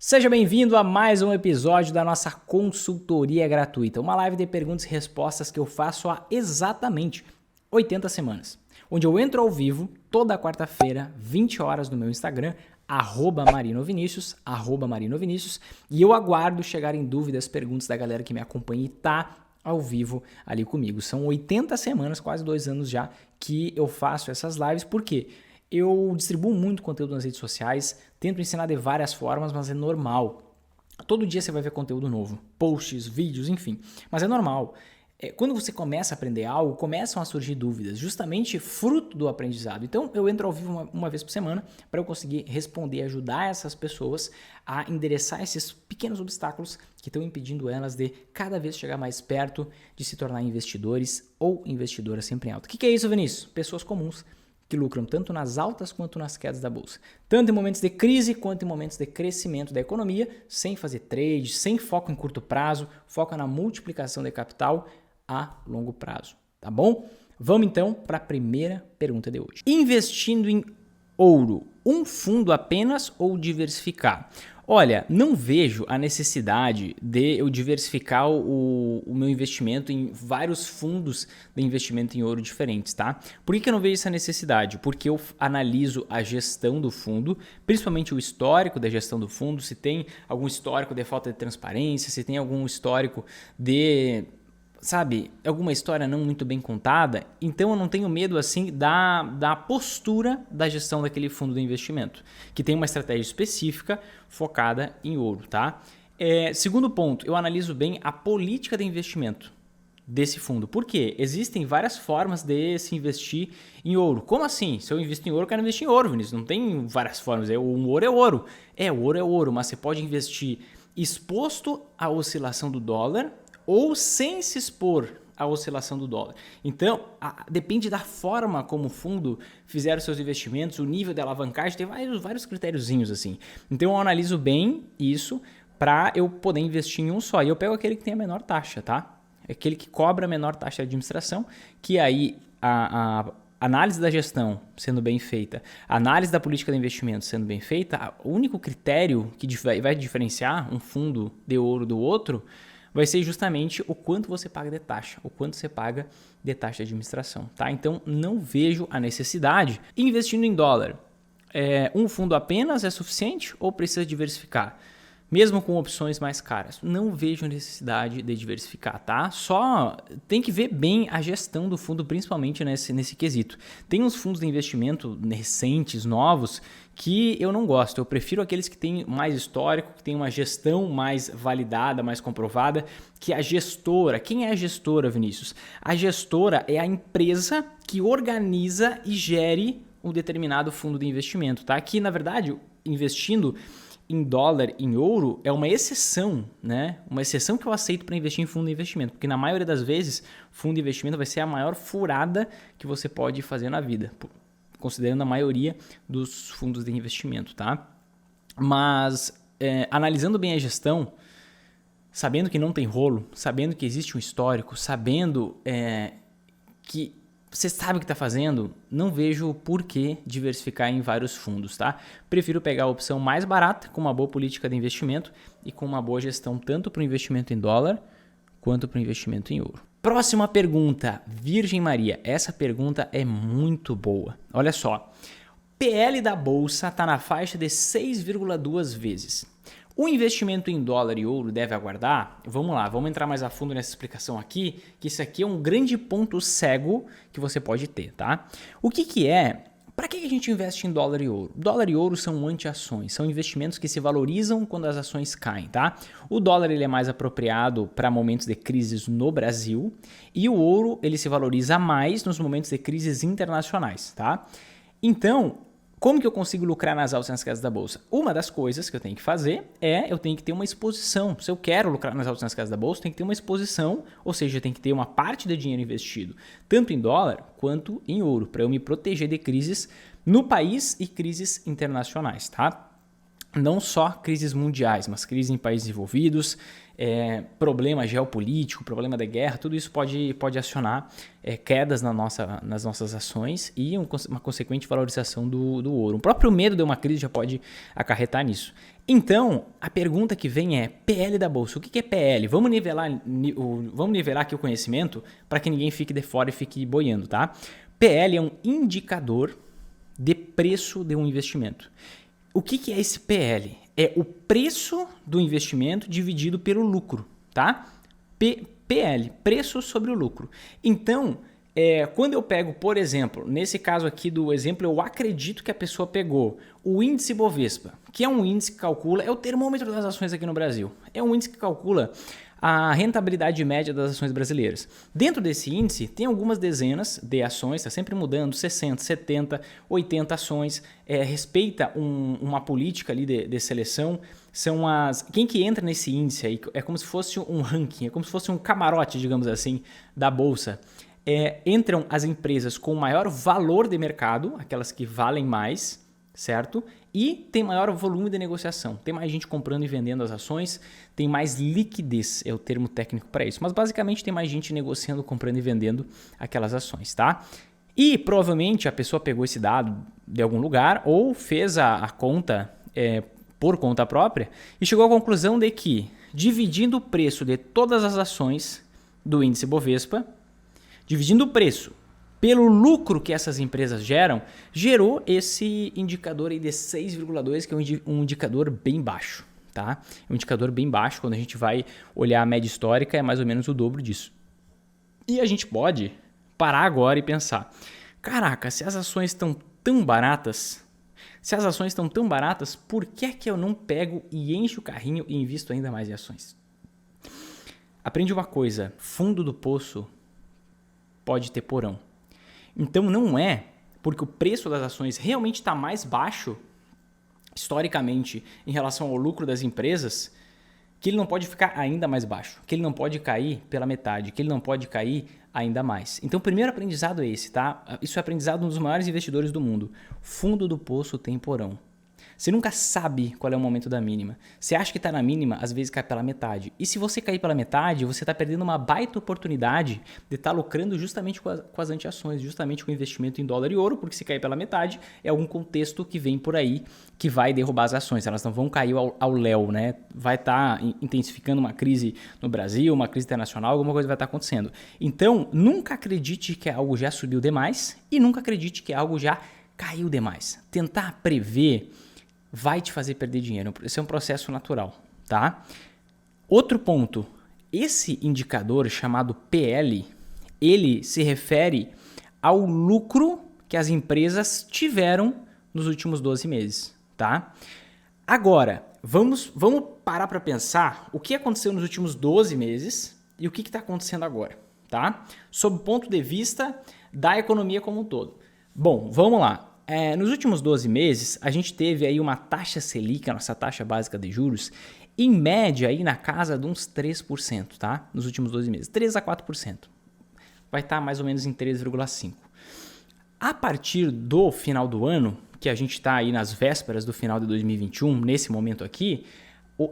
Seja bem-vindo a mais um episódio da nossa consultoria gratuita, uma live de perguntas e respostas que eu faço há exatamente 80 semanas, onde eu entro ao vivo toda quarta-feira, 20 horas no meu Instagram, @marinovinicius, e eu aguardo chegarem dúvidas, perguntas da galera que me acompanha e tá ao vivo ali comigo. São 80 semanas, quase 2 anos já, que eu faço essas lives, por quê? Eu distribuo muito conteúdo nas redes sociais, tento ensinar de várias formas, mas é normal. Todo dia você vai ver conteúdo novo, posts, vídeos, enfim. Mas é normal. Quando você começa a aprender algo, começam a surgir dúvidas, justamente fruto do aprendizado. Então eu entro ao vivo uma vez por semana para eu conseguir responder e ajudar essas pessoas a endereçar esses pequenos obstáculos que estão impedindo elas de cada vez chegar mais perto de se tornar investidores ou investidoras sempre em alta. O que é isso, Vinícius? Pessoas comuns que lucram tanto nas altas quanto nas quedas da bolsa. Tanto em momentos de crise quanto em momentos de crescimento da economia, sem fazer trade, sem foco em curto prazo, foca na multiplicação de capital a longo prazo, tá bom? Vamos então para a primeira pergunta de hoje. Investindo em ouro, um fundo apenas ou diversificar? Olha, não vejo a necessidade de eu diversificar o meu investimento em vários fundos de investimento em ouro diferentes, tá? Por que eu não vejo essa necessidade? Porque eu analiso a gestão do fundo, principalmente o histórico da gestão do fundo, se tem algum histórico de falta de transparência, se tem algum histórico de... sabe, alguma história não muito bem contada, então eu não tenho medo assim da postura da gestão daquele fundo de investimento, que tem uma estratégia específica focada em ouro, tá? Segundo ponto, eu analiso bem a política de investimento desse fundo. Por quê? Existem várias formas de se investir em ouro. Como assim? Se eu invisto em ouro, eu quero investir em ouro, Vinícius. Não tem várias formas. O ouro é ouro. O ouro é ouro, mas você pode investir exposto à oscilação do dólar ou sem se expor à oscilação do dólar. Então, depende da forma como o fundo fizer os seus investimentos, o nível de alavancagem, tem vários critériozinhos assim. Então, eu analiso bem isso para eu poder investir em um só. E eu pego aquele que tem a menor taxa, tá? Aquele que cobra a menor taxa de administração, que aí a análise da gestão sendo bem feita, a análise da política de investimento sendo bem feita, o único critério que vai diferenciar um fundo de ouro do outro vai ser justamente o quanto você paga de taxa, o quanto você paga de taxa de administração, tá? Então, não vejo a necessidade. Investindo em dólar, um fundo apenas é suficiente ou precisa diversificar? Mesmo com opções mais caras, não vejo necessidade de diversificar, tá? Só tem que ver bem a gestão do fundo, principalmente nesse quesito. Tem uns fundos de investimento recentes, novos, que eu não gosto. Eu prefiro aqueles que têm mais histórico, que têm uma gestão mais validada, mais comprovada, que a gestora. Quem é a gestora, Vinícius? A gestora é a empresa que organiza e gere um determinado fundo de investimento, tá? Que, na verdade, investindo em dólar, em ouro, é uma exceção, né? Uma exceção que eu aceito para investir em fundo de investimento, porque na maioria das vezes, fundo de investimento vai ser a maior furada que você pode fazer na vida, considerando a maioria dos fundos de investimento, tá? Mas, analisando bem a gestão, sabendo que não tem rolo, sabendo que existe um histórico, sabendo que você sabe o que está fazendo, não vejo por que diversificar em vários fundos, tá? Prefiro pegar a opção mais barata, com uma boa política de investimento e com uma boa gestão tanto para o investimento em dólar quanto para o investimento em ouro. Próxima pergunta, Virgem Maria. Essa pergunta é muito boa. Olha só, PL da bolsa está na faixa de 6,2 vezes. O investimento em dólar e ouro deve aguardar? Vamos lá, vamos entrar mais a fundo nessa explicação aqui, que isso aqui é um grande ponto cego que você pode ter, tá? O que é? Para que a gente investe em dólar e ouro? Dólar e ouro são anti-ações, são investimentos que se valorizam quando as ações caem, tá? O dólar ele é mais apropriado para momentos de crises no Brasil e o ouro ele se valoriza mais nos momentos de crises internacionais, tá? Então, como que eu consigo lucrar nas altas e nas quedas da bolsa? Uma das coisas que eu tenho que fazer eu tenho que ter uma exposição. Se eu quero lucrar nas altas e nas quedas da bolsa, tem que ter uma exposição, ou seja, tem que ter uma parte do dinheiro investido, tanto em dólar quanto em ouro, para eu me proteger de crises no país e crises internacionais, tá? Não só crises mundiais, mas crises em países envolvidos, problema geopolítico, problema da guerra, tudo isso pode acionar quedas nas nossas ações e uma consequente valorização do ouro. O próprio medo de uma crise já pode acarretar nisso. Então, a pergunta que vem é PL da Bolsa. O que é PL? Vamos nivelar aqui o conhecimento para que ninguém fique de fora e fique boiando, tá? PL é um indicador de preço de um investimento. O que é esse PL? É o preço do investimento dividido pelo lucro, tá? PL, preço sobre o lucro. Então, quando eu pego, por exemplo, nesse caso aqui do exemplo, eu acredito que a pessoa pegou o índice Bovespa, que é um índice que calcula, é o termômetro das ações aqui no Brasil. É um índice que calcula a rentabilidade média das ações brasileiras. Dentro desse índice tem algumas dezenas de ações, está sempre mudando, 60, 70, 80 ações, respeita uma política ali de seleção. Quem que entra nesse índice aí é como se fosse um ranking, é como se fosse um camarote, digamos assim, da bolsa. Entram as empresas com maior valor de mercado, aquelas que valem mais, certo? E tem maior volume de negociação, tem mais gente comprando e vendendo as ações, tem mais liquidez, é o termo técnico para isso. Mas basicamente tem mais gente negociando, comprando e vendendo aquelas ações, tá? E provavelmente a pessoa pegou esse dado de algum lugar ou fez a conta por conta própria e chegou à conclusão de que, dividindo o preço de todas as ações do índice Bovespa, dividindo o preço pelo lucro que essas empresas gerou esse indicador aí de 6,2, que é um indicador bem baixo, tá? É um indicador bem baixo, quando a gente vai olhar a média histórica, é mais ou menos o dobro disso. E a gente pode parar agora e pensar, caraca, se as ações estão tão baratas, por que é que eu não pego e encho o carrinho e invisto ainda mais em ações? Aprende uma coisa, fundo do poço pode ter porão. Então não é porque o preço das ações realmente está mais baixo, historicamente, em relação ao lucro das empresas, que ele não pode ficar ainda mais baixo, que ele não pode cair pela metade, que ele não pode cair ainda mais. Então o primeiro aprendizado é esse, tá? Isso é aprendizado de um dos maiores investidores do mundo. Fundo do poço tem porão. Você nunca sabe qual é o momento da mínima. Você acha que está na mínima, às vezes cai pela metade. E se você cair pela metade, você está perdendo uma baita oportunidade de estar lucrando justamente com as anti-ações, justamente com o investimento em dólar e ouro, porque se cair pela metade, é algum contexto que vem por aí que vai derrubar as ações. Elas não vão cair ao léu, né? Vai estar intensificando uma crise no Brasil, uma crise internacional, alguma coisa vai estar acontecendo. Então, nunca acredite que algo já subiu demais e nunca acredite que algo já caiu demais. Tentar prever vai te fazer perder dinheiro. Esse é um processo natural, tá? Outro ponto, esse indicador chamado PL, ele se refere ao lucro que as empresas tiveram nos últimos 12 meses, tá? Agora, vamos parar para pensar o que aconteceu nos últimos 12 meses e o que está acontecendo agora, tá? Sob o ponto de vista da economia como um todo. Bom, vamos lá. Nos últimos 12 meses, a gente teve aí uma taxa Selic, a nossa taxa básica de juros, em média aí na casa de uns 3%, tá? Nos últimos 12 meses, 3 a 4%. Vai estar mais ou menos em 3,5%. A partir do final do ano, que a gente está aí nas vésperas do final de 2021, nesse momento aqui,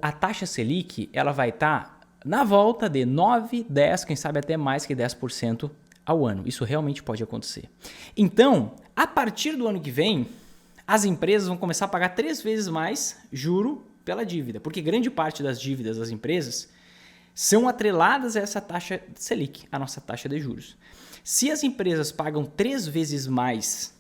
a taxa Selic ela vai estar na volta de 9, 10, quem sabe até mais que 10% ao ano. Isso realmente pode acontecer. Então, a partir do ano que vem, as empresas vão começar a pagar 3 vezes mais juro pela dívida, porque grande parte das dívidas das empresas são atreladas a essa taxa Selic, a nossa taxa de juros. Se as empresas pagam 3 vezes mais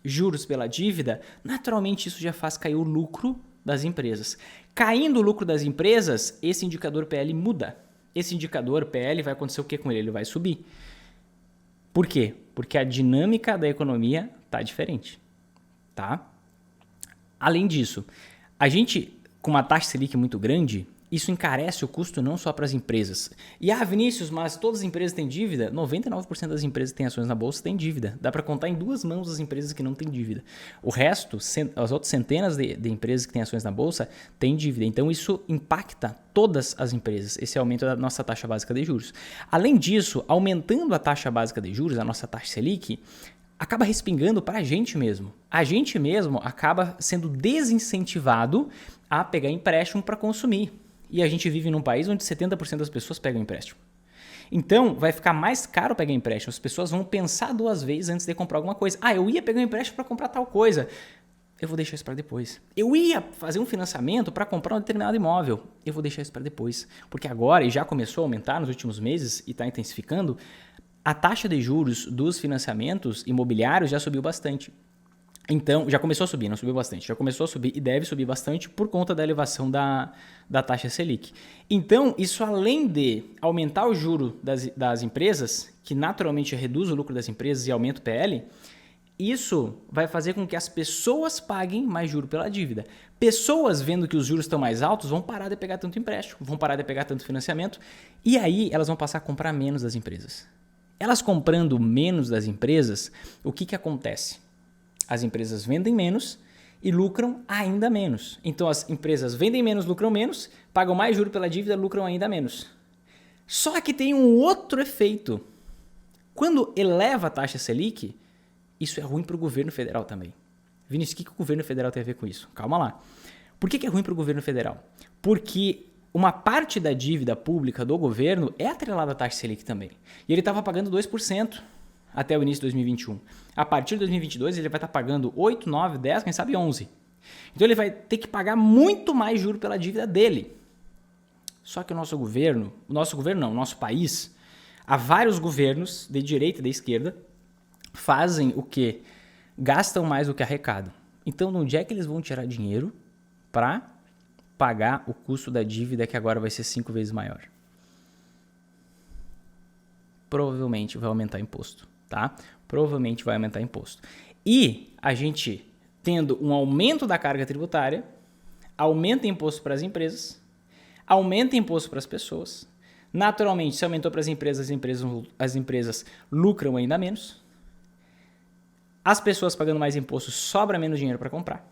juros pela dívida, naturalmente isso já faz cair o lucro das empresas. Caindo o lucro das empresas, esse indicador PL muda. Esse indicador PL vai acontecer o que com ele? Ele vai subir. Por quê? Porque a dinâmica da economia está diferente, tá? Além disso, a gente, com uma taxa Selic muito grande, isso encarece o custo não só para as empresas. E Vinícius, mas todas as empresas têm dívida? 99% das empresas que têm ações na bolsa têm dívida. Dá para contar em 2 mãos as empresas que não têm dívida. O resto, as outras centenas de empresas que têm ações na bolsa, têm dívida. Então isso impacta todas as empresas, esse aumento da nossa taxa básica de juros. Além disso, aumentando a taxa básica de juros, a nossa taxa Selic, acaba respingando para a gente mesmo. A gente mesmo acaba sendo desincentivado a pegar empréstimo para consumir. E a gente vive num país onde 70% das pessoas pegam empréstimo. Então, vai ficar mais caro pegar empréstimo. As pessoas vão pensar 2 vezes antes de comprar alguma coisa. Eu ia pegar um empréstimo para comprar tal coisa. eu vou deixar isso para depois. Eu ia fazer um financiamento para comprar um determinado imóvel, eu vou deixar isso para depois. Porque agora, e já começou a aumentar nos últimos meses e está intensificando, a taxa de juros dos financiamentos imobiliários já subiu bastante. Então, já começou a subir, não subiu bastante, já começou a subir e deve subir bastante por conta da elevação da taxa Selic. Então, isso além de aumentar o juro das empresas, que naturalmente reduz o lucro das empresas e aumenta o PL, isso vai fazer com que as pessoas paguem mais juro pela dívida. Pessoas vendo que os juros estão mais altos vão parar de pegar tanto empréstimo, vão parar de pegar tanto financiamento e aí elas vão passar a comprar menos das empresas. Elas comprando menos das empresas, o que acontece? As empresas vendem menos e lucram ainda menos. Então as empresas vendem menos, lucram menos, pagam mais juro pela dívida, lucram ainda menos. Só que tem um outro efeito. Quando eleva a taxa Selic, isso é ruim para o governo federal também. Vinícius, o que o governo federal tem a ver com isso? Calma lá. Por que é ruim para o governo federal? Porque uma parte da dívida pública do governo é atrelada à taxa Selic também. E ele estava pagando 2% até o início de 2021. A partir de 2022 ele vai estar pagando 8, 9, 10, quem sabe 11. Então ele vai ter que pagar muito mais juro pela dívida dele. Só que o nosso país, há vários governos de direita e de esquerda, fazem o quê? Gastam mais do que arrecadam. Então, de onde é que eles vão tirar dinheiro para pagar o custo da dívida que agora vai ser 5 vezes maior? Provavelmente vai aumentar imposto, tá? Provavelmente vai aumentar imposto. E a gente tendo um aumento da carga tributária, aumenta imposto para as empresas, aumenta imposto para as pessoas. Naturalmente, se aumentou para as empresas lucram ainda menos. As pessoas pagando mais imposto, sobra menos dinheiro para comprar.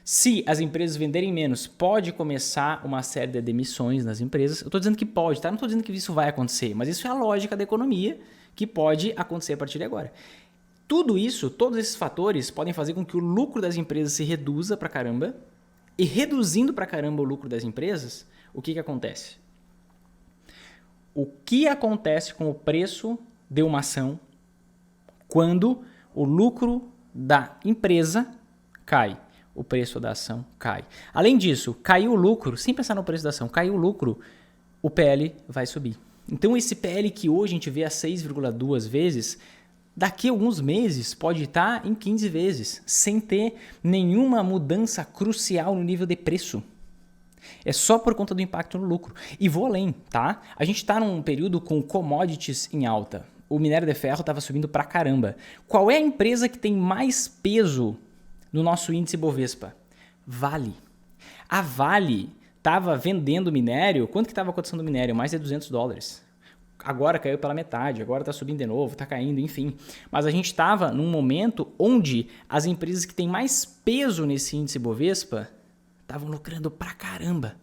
Se as empresas venderem menos, pode começar uma série de demissões nas empresas. Eu estou dizendo que pode, tá? Não estou dizendo que isso vai acontecer, mas isso é a lógica da economia que pode acontecer a partir de agora. Tudo isso, todos esses fatores podem fazer com que o lucro das empresas se reduza pra caramba. E reduzindo pra caramba o lucro das empresas, o que acontece? O que acontece com o preço de uma ação quando o lucro da empresa cai? O preço da ação cai. Além disso, caiu o lucro, sem pensar no preço da ação, caiu o lucro, o PL vai subir. Então esse PL que hoje a gente vê a 6,2 vezes, daqui a alguns meses pode estar em 15 vezes, sem ter nenhuma mudança crucial no nível de preço. É só por conta do impacto no lucro. E vou além, tá? A gente está num período com commodities em alta. O minério de ferro estava subindo pra caramba. Qual é a empresa que tem mais peso no nosso índice Bovespa? Vale. A Vale estava vendendo minério. Quanto que estava a cotação do minério? Mais de $200. Agora caiu pela metade, agora está subindo de novo, está caindo, enfim. Mas a gente estava num momento onde as empresas que têm mais peso nesse índice Bovespa estavam lucrando pra caramba.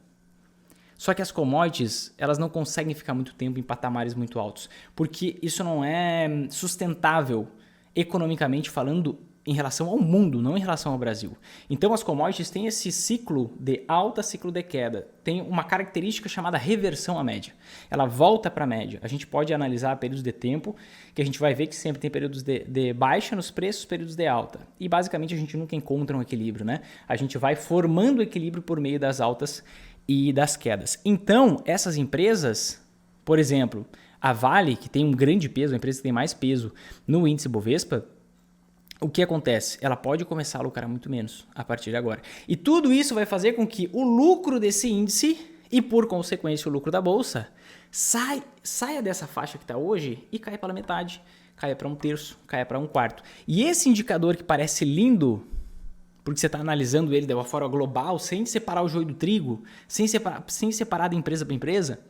Só que as commodities, elas não conseguem ficar muito tempo em patamares muito altos, porque isso não é sustentável economicamente falando em relação ao mundo, não em relação ao Brasil. Então as commodities têm esse ciclo de alta, ciclo de queda. Tem uma característica chamada reversão à média. Ela volta para a média. A gente pode analisar períodos de tempo, que a gente vai ver que sempre tem períodos de baixa nos preços, períodos de alta. E basicamente a gente nunca encontra um equilíbrio, né? A gente vai formando equilíbrio por meio das altas e das quedas. Então, essas empresas, por exemplo, a Vale, que tem um grande peso, a empresa que tem mais peso no índice Bovespa, o que acontece? Ela pode começar a lucrar muito menos a partir de agora. E tudo isso vai fazer com que o lucro desse índice e, por consequência, o lucro da bolsa saia dessa faixa que está hoje e caia pela metade, caia para 1/3, caia para 1/4. E esse indicador que parece lindo, porque você está analisando ele de uma forma global, sem separar o joio do trigo, sem separar de empresa para empresa,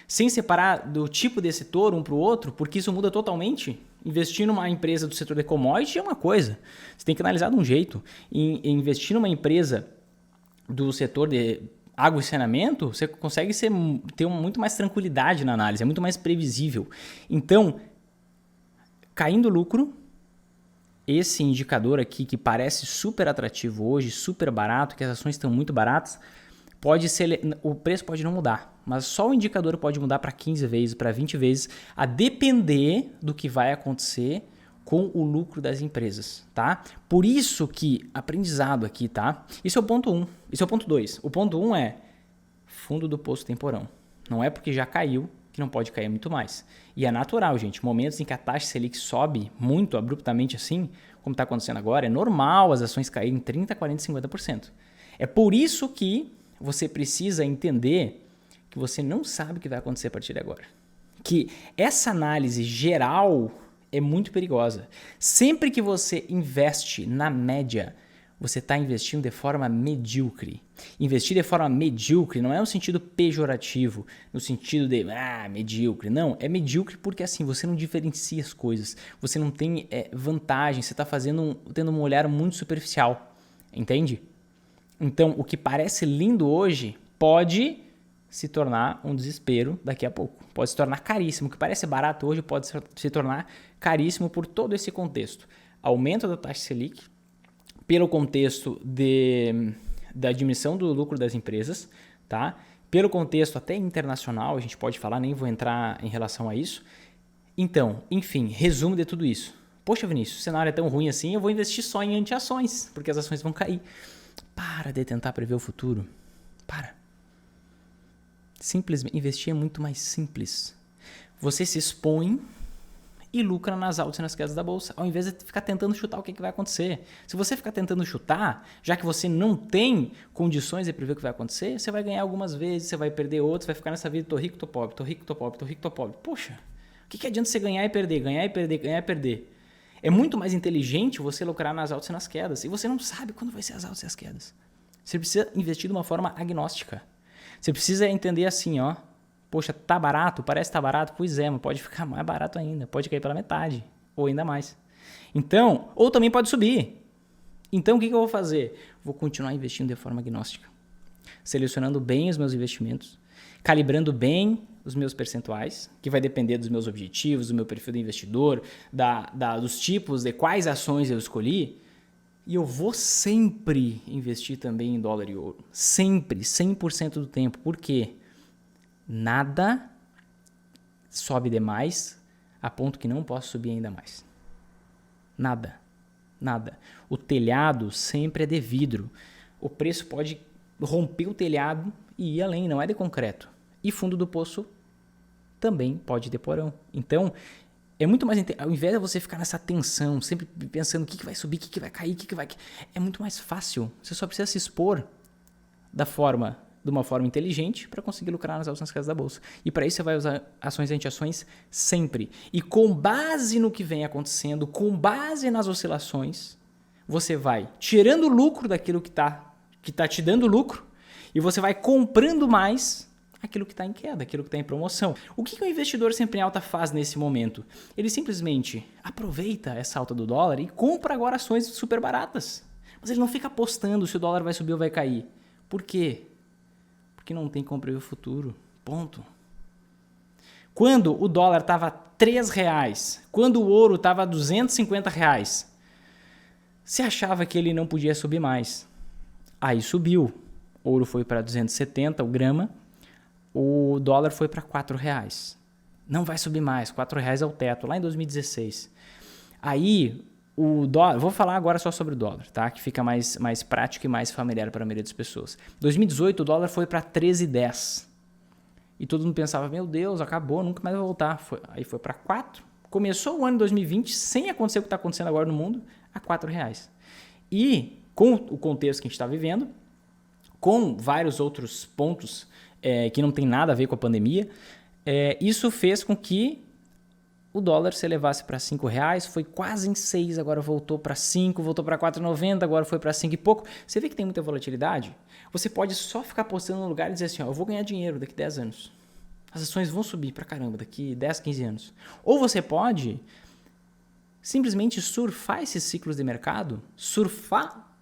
sem separar do tipo de setor um para o outro, porque isso muda totalmente. Investir numa empresa do setor de commodity é uma coisa, você tem que analisar de um jeito. Investir numa empresa do setor de água e saneamento, você consegue ter muito mais tranquilidade na análise, é muito mais previsível. Então, caindo lucro, esse indicador aqui que parece super atrativo hoje, super barato, que as ações estão muito baratas, o preço pode não mudar, mas só o indicador pode mudar para 15 vezes, para 20 vezes, a depender do que vai acontecer com o lucro das empresas, tá? Por isso que, aprendizado aqui, tá? Isso é o ponto 1. Isso é o ponto 2. O ponto 1 é fundo do poço temporão. Não é porque já caiu que não pode cair muito mais. E é natural, gente. Momentos em que a taxa Selic sobe muito abruptamente assim, como está acontecendo agora, é normal as ações caírem 30%, 40%, 50%. É por isso que você precisa entender que você não sabe o que vai acontecer a partir de agora. Que essa análise geral é muito perigosa. Sempre que você investe na média, você está investindo de forma medíocre. Investir de forma medíocre não é no sentido pejorativo, no sentido de medíocre. Não, é medíocre porque assim você não diferencia as coisas, você não tem vantagem, você está tendo um olhar muito superficial, entende? Então, o que parece lindo hoje pode se tornar um desespero daqui a pouco. Pode se tornar caríssimo. O que parece barato hoje pode se tornar caríssimo por todo esse contexto. Aumento da taxa Selic, pelo contexto da diminuição do lucro das empresas, tá? Pelo contexto até internacional, a gente pode falar, nem vou entrar em relação a isso. Então, enfim, resumo de tudo isso. Poxa, Vinícius, o cenário é tão ruim assim, eu vou investir só em anti-ações, porque as ações vão cair. Para de tentar prever o futuro. Para. Simplesmente, investir é muito mais simples. Você se expõe e lucra nas altas e nas quedas da bolsa, ao invés de ficar tentando chutar o que vai acontecer. Se você ficar tentando chutar, já que você não tem condições de prever o que vai acontecer, você vai ganhar algumas vezes, você vai perder outras, vai ficar nessa vida, tô rico, tô pobre, tô rico, tô pobre, tô rico, tô pobre. Poxa, o que adianta você ganhar e perder, ganhar e perder, ganhar e perder? É muito mais inteligente você lucrar nas altas e nas quedas, e você não sabe quando vai ser as altas e as quedas. Você precisa investir de uma forma agnóstica. Você precisa entender assim, ó. Poxa, tá barato? Parece que tá barato? Pois é, mas pode ficar mais barato ainda. Pode cair pela metade, ou ainda mais. Então, ou também pode subir. Então, o que eu vou fazer? Vou continuar investindo de forma agnóstica. Selecionando bem os meus investimentos, calibrando bem os meus percentuais, que vai depender dos meus objetivos, do meu perfil do investidor, dos tipos de quais ações eu escolhi. E eu vou sempre investir também em dólar e ouro. Sempre, 100% do tempo. Por quê? Nada sobe demais a ponto que não posso subir ainda mais. Nada. Nada. O telhado sempre é de vidro. O preço pode romper o telhado e ir além, não é de concreto. E fundo do poço também pode de porão. Então, é muito mais... Ao invés de você ficar nessa tensão, sempre pensando o que vai subir, o que vai cair, é muito mais fácil. Você só precisa se expor de uma forma inteligente para conseguir lucrar nas altas quedas da bolsa. E para isso você vai usar ações e anti-ações sempre. E com base no que vem acontecendo, com base nas oscilações, você vai tirando o lucro daquilo que tá te dando lucro e você vai comprando mais aquilo que está em queda, aquilo que está em promoção. O que o investidor sempre em alta faz nesse momento? Ele simplesmente aproveita essa alta do dólar e compra agora ações super baratas. Mas ele não fica apostando se o dólar vai subir ou vai cair. Por quê? Porque não tem como prever o futuro. Ponto. Quando o dólar estava R$3, quando o ouro estava R$250, você achava que ele não podia subir mais. Aí subiu. O ouro foi para 270 o grama. O dólar foi para R$4. Não vai subir mais, R$4 é o teto, lá em 2016. Aí, o dólar, vou falar agora só sobre o dólar, tá? Que fica mais prático e mais familiar para a maioria das pessoas. Em 2018, o dólar foi para 13,10. E todo mundo pensava, meu Deus, acabou, nunca mais vai voltar. Aí foi para 4. Começou o ano de 2020, sem acontecer o que está acontecendo agora no mundo, a R$4. E, com o contexto que a gente está vivendo, com vários outros pontos que não tem nada a ver com a pandemia, isso fez com que o dólar se elevasse para R$5, foi quase em 6, agora voltou para 5, voltou para 4,90, agora foi para 5 e pouco. Você vê que tem muita volatilidade? Você pode só ficar postando no lugar e dizer assim, ó, eu vou ganhar dinheiro daqui a 10 anos. As ações vão subir para caramba daqui 10, 15 anos. Ou você pode simplesmente surfar esses ciclos de mercado, surfar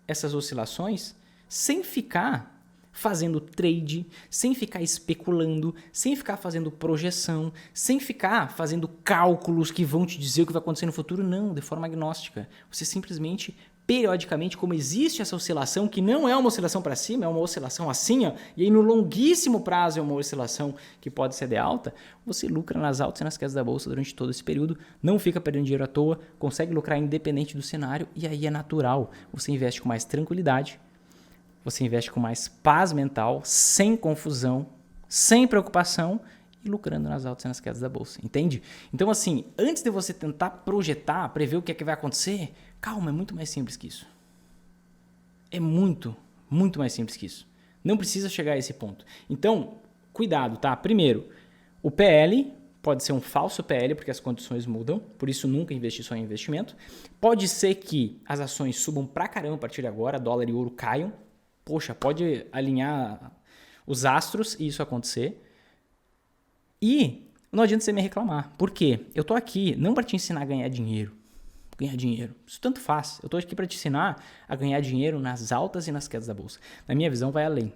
essas oscilações, sem ficar fazendo trade, sem ficar especulando, sem ficar fazendo projeção, sem ficar fazendo cálculos que vão te dizer o que vai acontecer no futuro. Não, de forma agnóstica. Você simplesmente periodicamente, como existe essa oscilação, que não é uma oscilação para cima, é uma oscilação assim, ó, e aí no longuíssimo prazo é uma oscilação que pode ser de alta, você lucra nas altas e nas quedas da bolsa durante todo esse período, não fica perdendo dinheiro à toa, consegue lucrar independente do cenário, e aí é natural, você investe com mais tranquilidade, você investe com mais paz mental, sem confusão, sem preocupação, e lucrando nas altas e nas quedas da bolsa, entende? Então assim, antes de você tentar projetar, prever o que é que vai acontecer, calma, é muito mais simples que isso. É muito, muito mais simples que isso. Não precisa chegar a esse ponto. Então, cuidado, tá? Primeiro, o PL pode ser um falso PL, porque as condições mudam, por isso nunca investir só em investimento. Pode ser que as ações subam pra caramba a partir de agora, dólar e ouro caiam. Poxa, pode alinhar os astros e isso acontecer. E não adianta você me reclamar. Por quê? Eu tô aqui não para te ensinar a ganhar dinheiro. Isso tanto faz. Eu tô aqui para te ensinar a ganhar dinheiro nas altas e nas quedas da bolsa. Na minha visão, vai além.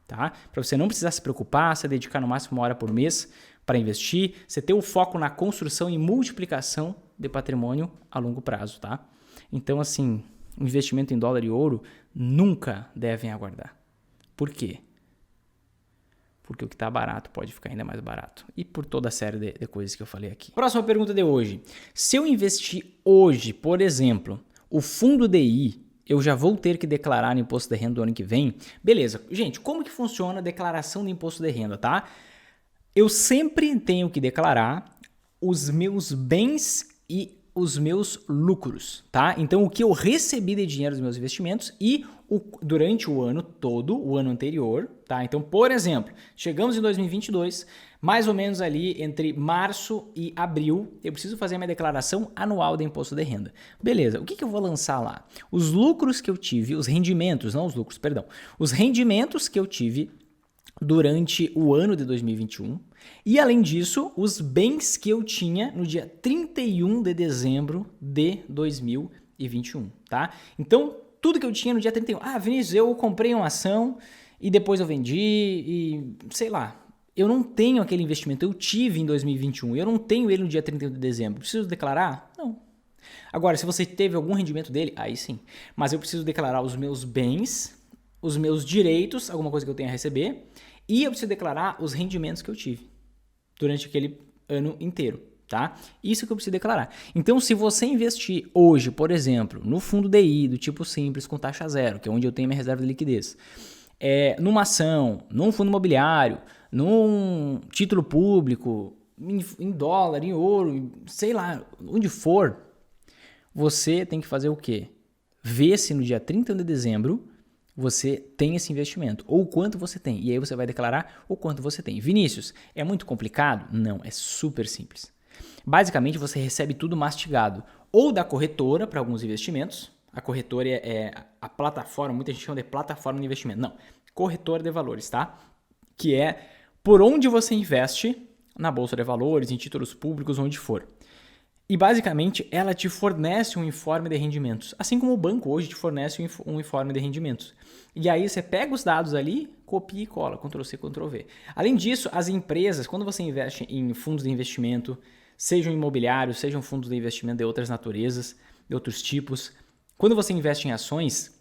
Tá? Para você não precisar se preocupar, você dedicar no máximo 1 hora por mês para investir, você ter o foco na construção e multiplicação de patrimônio a longo prazo. Tá? Então, assim, investimento em dólar e ouro nunca devem aguardar. Por quê? Porque o que está barato pode ficar ainda mais barato. E por toda a série de coisas que eu falei aqui. Próxima pergunta de hoje. Se eu investir hoje, por exemplo, o fundo DI, eu já vou ter que declarar no imposto de renda do ano que vem? Beleza. Gente, como que funciona a declaração do imposto de renda, tá? Eu sempre tenho que declarar os meus bens e os meus lucros, tá? Então, o que eu recebi de dinheiro dos meus investimentos e durante o ano todo, o ano anterior, tá? Então, por exemplo, chegamos em 2022, mais ou menos ali entre março e abril, eu preciso fazer a minha declaração anual de imposto de renda. Beleza, o que eu vou lançar lá? Os lucros que eu tive, os rendimentos, não os lucros, perdão. Os rendimentos que eu tive durante o ano de 2021 e, além disso, os bens que eu tinha no dia 31 de dezembro de 2021, tá? Então, tudo que eu tinha no dia 31. Ah, Vinícius, eu comprei uma ação e depois eu vendi e, sei lá, eu não tenho aquele investimento, eu tive em 2021, eu não tenho ele no dia 31 de dezembro. Preciso declarar? Não. Agora, se você teve algum rendimento dele, aí sim. Mas eu preciso declarar os meus bens, os meus direitos, alguma coisa que eu tenha a receber, e eu preciso declarar os rendimentos que eu tive durante aquele ano inteiro, tá? Isso que eu preciso declarar. Então, se você investir hoje, por exemplo, no fundo DI do tipo simples com taxa zero, que é onde eu tenho minha reserva de liquidez, numa ação, num fundo imobiliário, num título público, em dólar, em ouro, sei lá, onde for, você tem que fazer o quê? Ver se no dia 31 de dezembro você tem esse investimento, ou quanto você tem. E aí você vai declarar o quanto você tem. Vinícius, é muito complicado? Não, é super simples. Basicamente, você recebe tudo mastigado, ou da corretora para alguns investimentos. A corretora é a plataforma, muita gente chama de plataforma de investimento. Não, corretora de valores, tá? Que é por onde você investe na bolsa de valores, em títulos públicos, onde for. E basicamente ela te fornece um informe de rendimentos, assim como o banco hoje te fornece um informe de rendimentos. E aí você pega os dados ali, copia e cola, Ctrl+C, Ctrl+V. Além disso, as empresas, quando você investe em fundos de investimento, sejam imobiliários, sejam fundos de investimento de outras naturezas, de outros tipos, quando você investe em ações,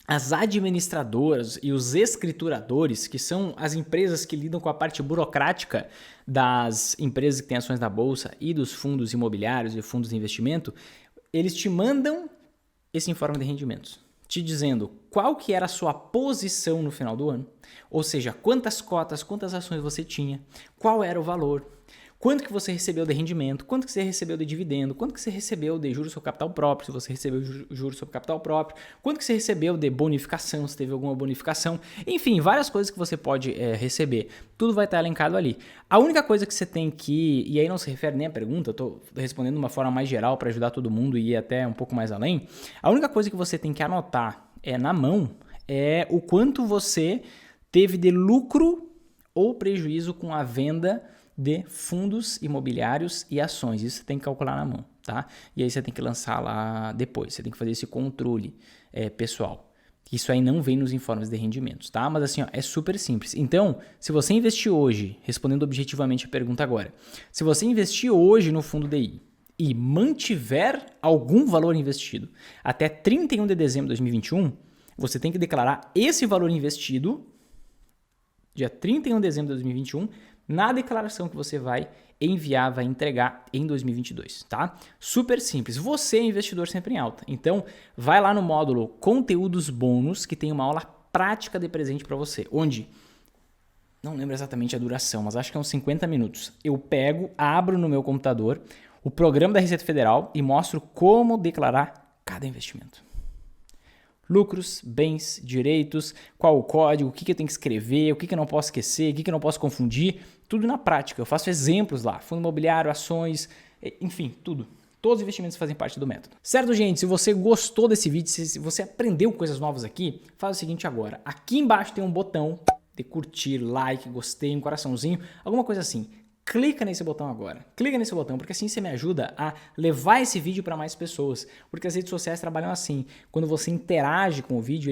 as administradoras e os escrituradores, que são as empresas que lidam com a parte burocrática das empresas que têm ações na bolsa e dos fundos imobiliários e fundos de investimento, eles te mandam esse informe de rendimentos, te dizendo qual que era a sua posição no final do ano, ou seja, quantas cotas, quantas ações você tinha, qual era o valor, quanto que você recebeu de rendimento, quanto que você recebeu de dividendo, quanto que você recebeu de juros sobre capital próprio, se você recebeu juros sobre capital próprio, quanto que você recebeu de bonificação, se teve alguma bonificação, enfim, várias coisas que você pode receber. Tudo vai estar elencado ali. A única coisa que você tem que, e aí não se refere nem à pergunta, eu estou respondendo de uma forma mais geral para ajudar todo mundo e ir até um pouco mais além, a única coisa que você tem que anotar na mão é o quanto você teve de lucro ou prejuízo com a venda de fundos imobiliários e ações. Isso você tem que calcular na mão, tá? E aí você tem que lançar lá depois. Você tem que fazer esse controle pessoal. Isso aí não vem nos informes de rendimentos, tá? Mas assim, ó, é super simples. Então, se você investir hoje, respondendo objetivamente a pergunta agora, se você investir hoje no fundo DI e mantiver algum valor investido até 31 de dezembro de 2021, você tem que declarar esse valor investido dia 31 de dezembro de 2021 na declaração que você vai enviar, vai entregar em 2022, tá? Super simples. Você é investidor sempre em alta. Então, vai lá no módulo Conteúdos Bônus, que tem uma aula prática de presente para você, onde não lembro exatamente a duração, mas acho que é uns 50 minutos. Eu pego, abro no meu computador o programa da Receita Federal e mostro como declarar cada investimento. Lucros, bens, direitos, qual o código, o que eu tenho que escrever, o que eu não posso esquecer, o que eu não posse confundir, tudo na prática. Eu faço exemplos lá, fundo imobiliário, ações, enfim, tudo. Todos os investimentos fazem parte do método. Certo, gente? Se você gostou desse vídeo, se você aprendeu coisas novas aqui, faz o seguinte agora. Aqui embaixo tem um botão de curtir, like, gostei, um coraçãozinho, alguma coisa assim. Clica nesse botão agora. Clica nesse botão, porque assim você me ajuda a levar esse vídeo para mais pessoas. Porque as redes sociais trabalham assim. Quando você interage com o vídeo,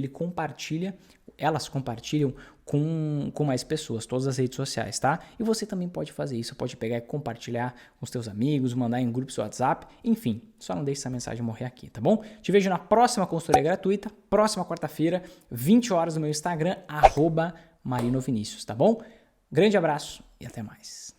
elas compartilham com mais pessoas, todas as redes sociais, tá? E você também pode fazer isso. Pode pegar e compartilhar com os teus amigos, mandar em grupos do WhatsApp. Enfim, só não deixe essa mensagem morrer aqui, tá bom? Te vejo na próxima consultoria gratuita, próxima quarta-feira, 20 horas no meu Instagram, @marinovinicius, tá bom? Grande abraço e até mais.